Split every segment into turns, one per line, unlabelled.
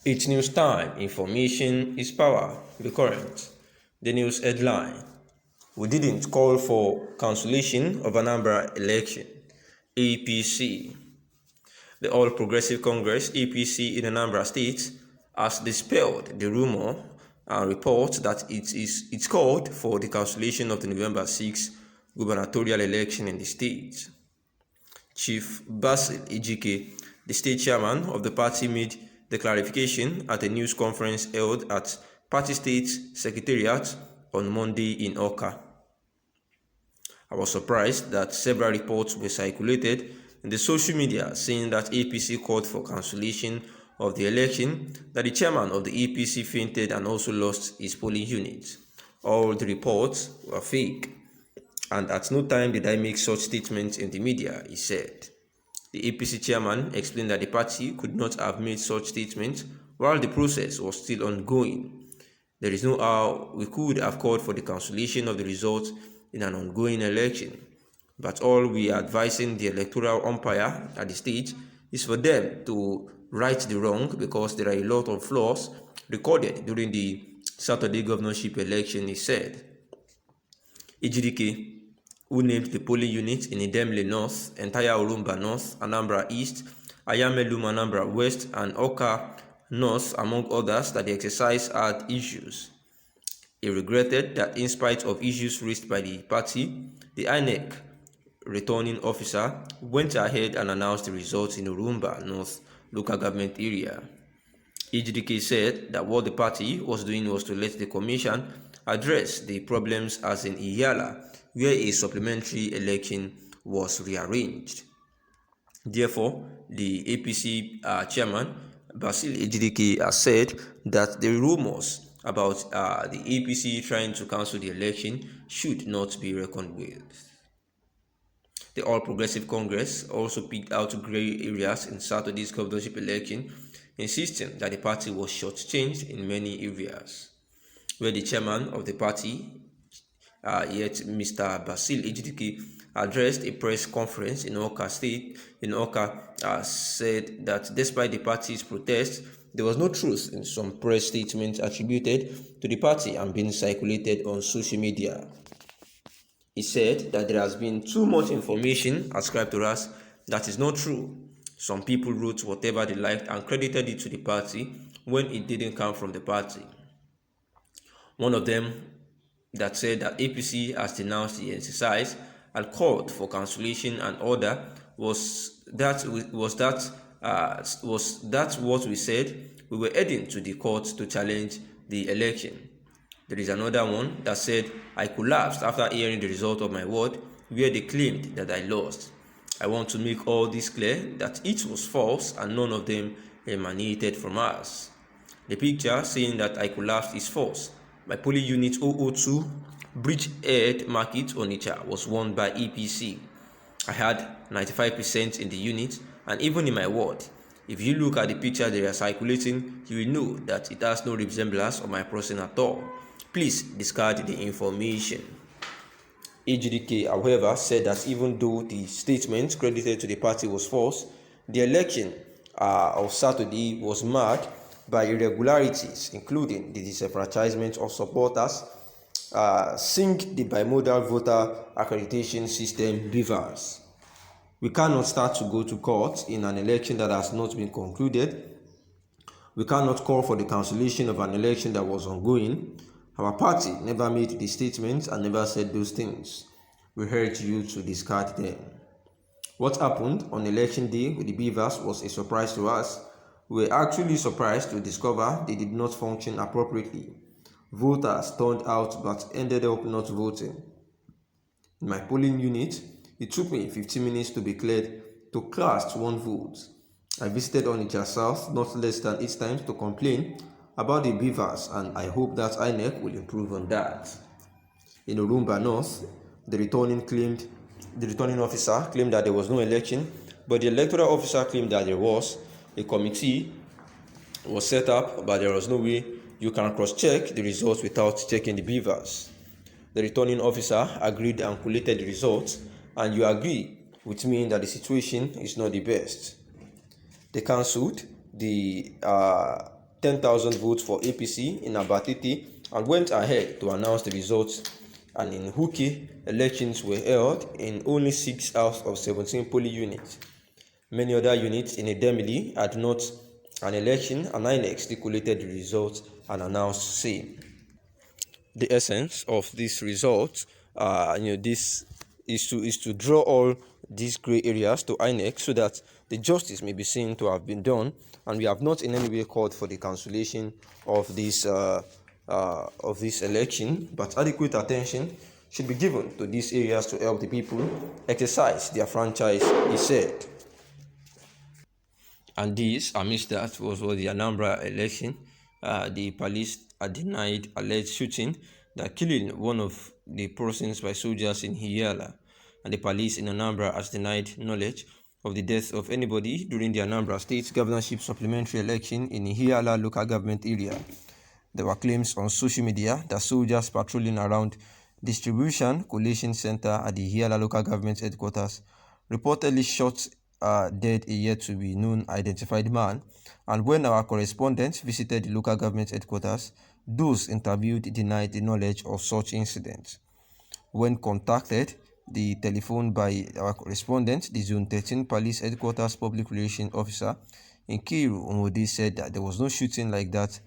It's news time. Information is power. The current. The news headline. We didn't call for cancellation of Anambra election. APC. The All Progressive Congress APC in Anambra State has dispelled the rumor and report that it's called for the cancellation of the November 6 gubernatorial election in the state. Chief Basil Ejike, the state chairman of the party, made the clarification at a news conference held at Party State Secretariat on Monday in Awka. I was surprised that several reports were circulated in the social media saying that APC called for cancellation of the election, that the chairman of the APC fainted and also lost his polling unit. All the reports were fake, and at no time did I make such statements in the media, he said. The APC chairman explained that the party could not have made such statements while the process was still ongoing. There is no how we could have called for the cancellation of the results in an ongoing election, but all we are advising the electoral umpire at the state is for them to right the wrong, because there are a lot of flaws recorded during the Saturday governorship election, he said. Ejidike, who named the polling units in Idemili North, entire Orumba North, Anambra East, Ayamelum Anambra West, and Oka North, among others, that the exercise had issues. He regretted that in spite of issues raised by the party, the INEC returning officer went ahead and announced the results in Orumba North local government area. Ejidike said that what the party was doing was to let the commission address the problems as in Iyala, where a supplementary election was rearranged. Therefore, the APC chairman, Basil Ejidike, has said that the rumors about the APC trying to cancel the election should not be reckoned with. The All Progressive Congress also picked out gray areas in Saturday's governorship election, insisting that the party was shortchanged in many areas. Where the chairman of the party, yet Mr. Basil Ejidike, addressed a press conference in Awka State, said that despite the party's protest, there was no truth in some press statements attributed to the party and being circulated on social media. He said that there has been too much information ascribed to us that is not true. Some people wrote whatever they liked and credited it to the party when it didn't come from the party. One of them that said that APC has denounced the exercise and called for cancellation and order was that what we said? We were heading to the court to challenge the election. There is another one that said I collapsed after hearing the result of my ward, where they claimed that I lost. I want to make all this clear that it was false and none of them emanated from us. The picture saying that I collapsed is false. My polling unit 002 Bridgehead Market Onitsha was won by APC. I had 95% in the unit, and even in my ward. If you look at the picture they are circulating, you will know that it has no resemblance of my person at all. Please discard the information. Ejidike, however, said that even though the statement credited to the party was false, the election of Saturday was marked by irregularities, including the disenfranchisement of supporters, sync the bimodal voter accreditation system BVAS. We cannot start to go to court in an election that has not been concluded. We cannot call for the cancellation of an election that was ongoing. Our party never made the statements and never said those things. We urge you to discard them. What happened on election day with the BVAS was a surprise to us. We were actually surprised to discover they did not function appropriately. Voters turned out but ended up not voting. In my polling unit, it took me 15 minutes to be cleared to cast one vote. I visited Onitsha South not less than 8 times to complain about the BVAS, and I hope that INEC will improve on that. In Orumba North, the returning officer claimed that there was no election, but the electoral officer claimed that there was. A committee was set up, but there was no way you can cross-check the results without checking the BVAS. The returning officer agreed and collated the results, and you agree with me that the situation is not the best. They cancelled the 10,000 votes for APC in Abatete and went ahead to announce the results. And in Huki, elections were held in only 6 out of 17 polling units. Many other units in Edemili had not an election, and INEC still collated the results and announced same. The essence of this result, this is to draw all these gray areas to INEC so that the justice may be seen to have been done, and we have not in any way called for the cancellation of this election, but adequate attention should be given to these areas to help the people exercise their franchise, he said. And this, amidst that, was the Anambra election. The police denied alleged shooting, that killing one of the persons by soldiers in Hiyala, and the police in Anambra has denied knowledge of the death of anybody during the Anambra State Governorship Supplementary election in Hiyala local government area. There were claims on social media that soldiers patrolling around Distribution Collation Center at the Hiyala local government headquarters reportedly shot dead a yet to be known identified man, and when our correspondents visited the local government headquarters, those interviewed denied the knowledge of such incidents. When contacted the telephone by our correspondent, the Zone 13 Police Headquarters Public Relations Officer in Kiru Umode said that there was no shooting like that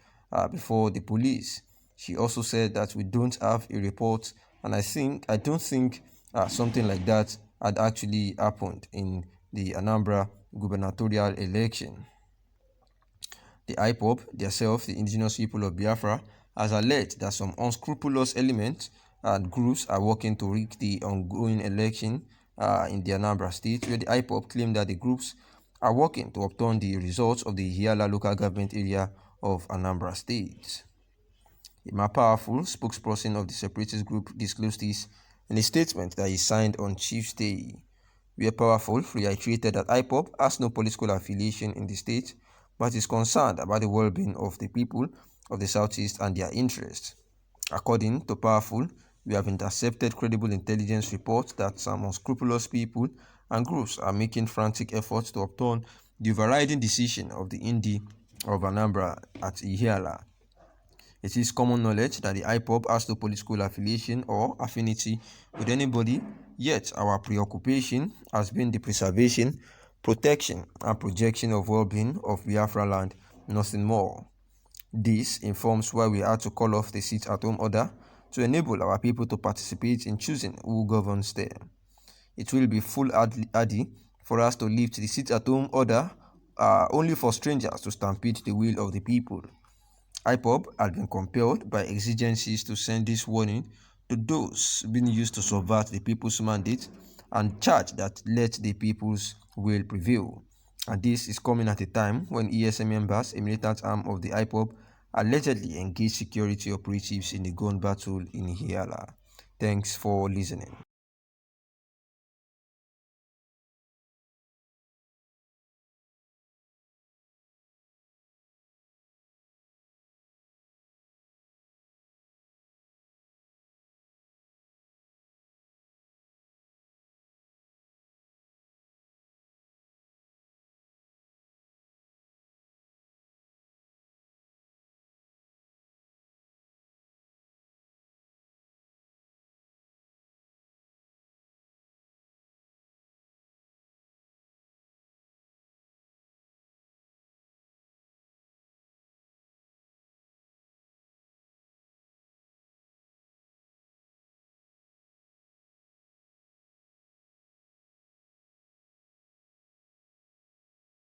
before the police. She also said that we don't have a report, and I don't think something like that had actually happened in the Anambra gubernatorial election. The IPOB, themselves, the indigenous people of Biafra, has alleged that some unscrupulous elements and groups are working to rig the ongoing election in the Anambra state, where the IPOB claimed that the groups are working to obtain the results of the Hiyala local government area of Anambra state. A more powerful spokesperson of the separatist group disclosed this in a statement that he signed on Tuesday. We are powerful reiterated that IPOB has no political affiliation in the state, but is concerned about the well-being of the people of the Southeast and their interests. According to Powerful, we have intercepted credible intelligence reports that some unscrupulous people and groups are making frantic efforts to obtain the overriding decision of the Indi of Anambra at Ihiala. It is common knowledge that the IPOB has no political affiliation or affinity with anybody, yet our preoccupation has been the preservation, protection, and projection of well-being of Biafra land, nothing more. This informs why we had to call off the sit-at-home order to enable our people to participate in choosing who governs them. It will be foolhardy for us to lift the sit-at-home order only for strangers to stampede the will of the people. IPOB had been compelled by exigencies to send this warning to those being used to subvert the people's mandate and charge that let the people's will prevail. And this is coming at a time when ESM members, a militant arm of the IPOB, allegedly engaged security operatives in the gun battle in Hiyala. Thanks for listening.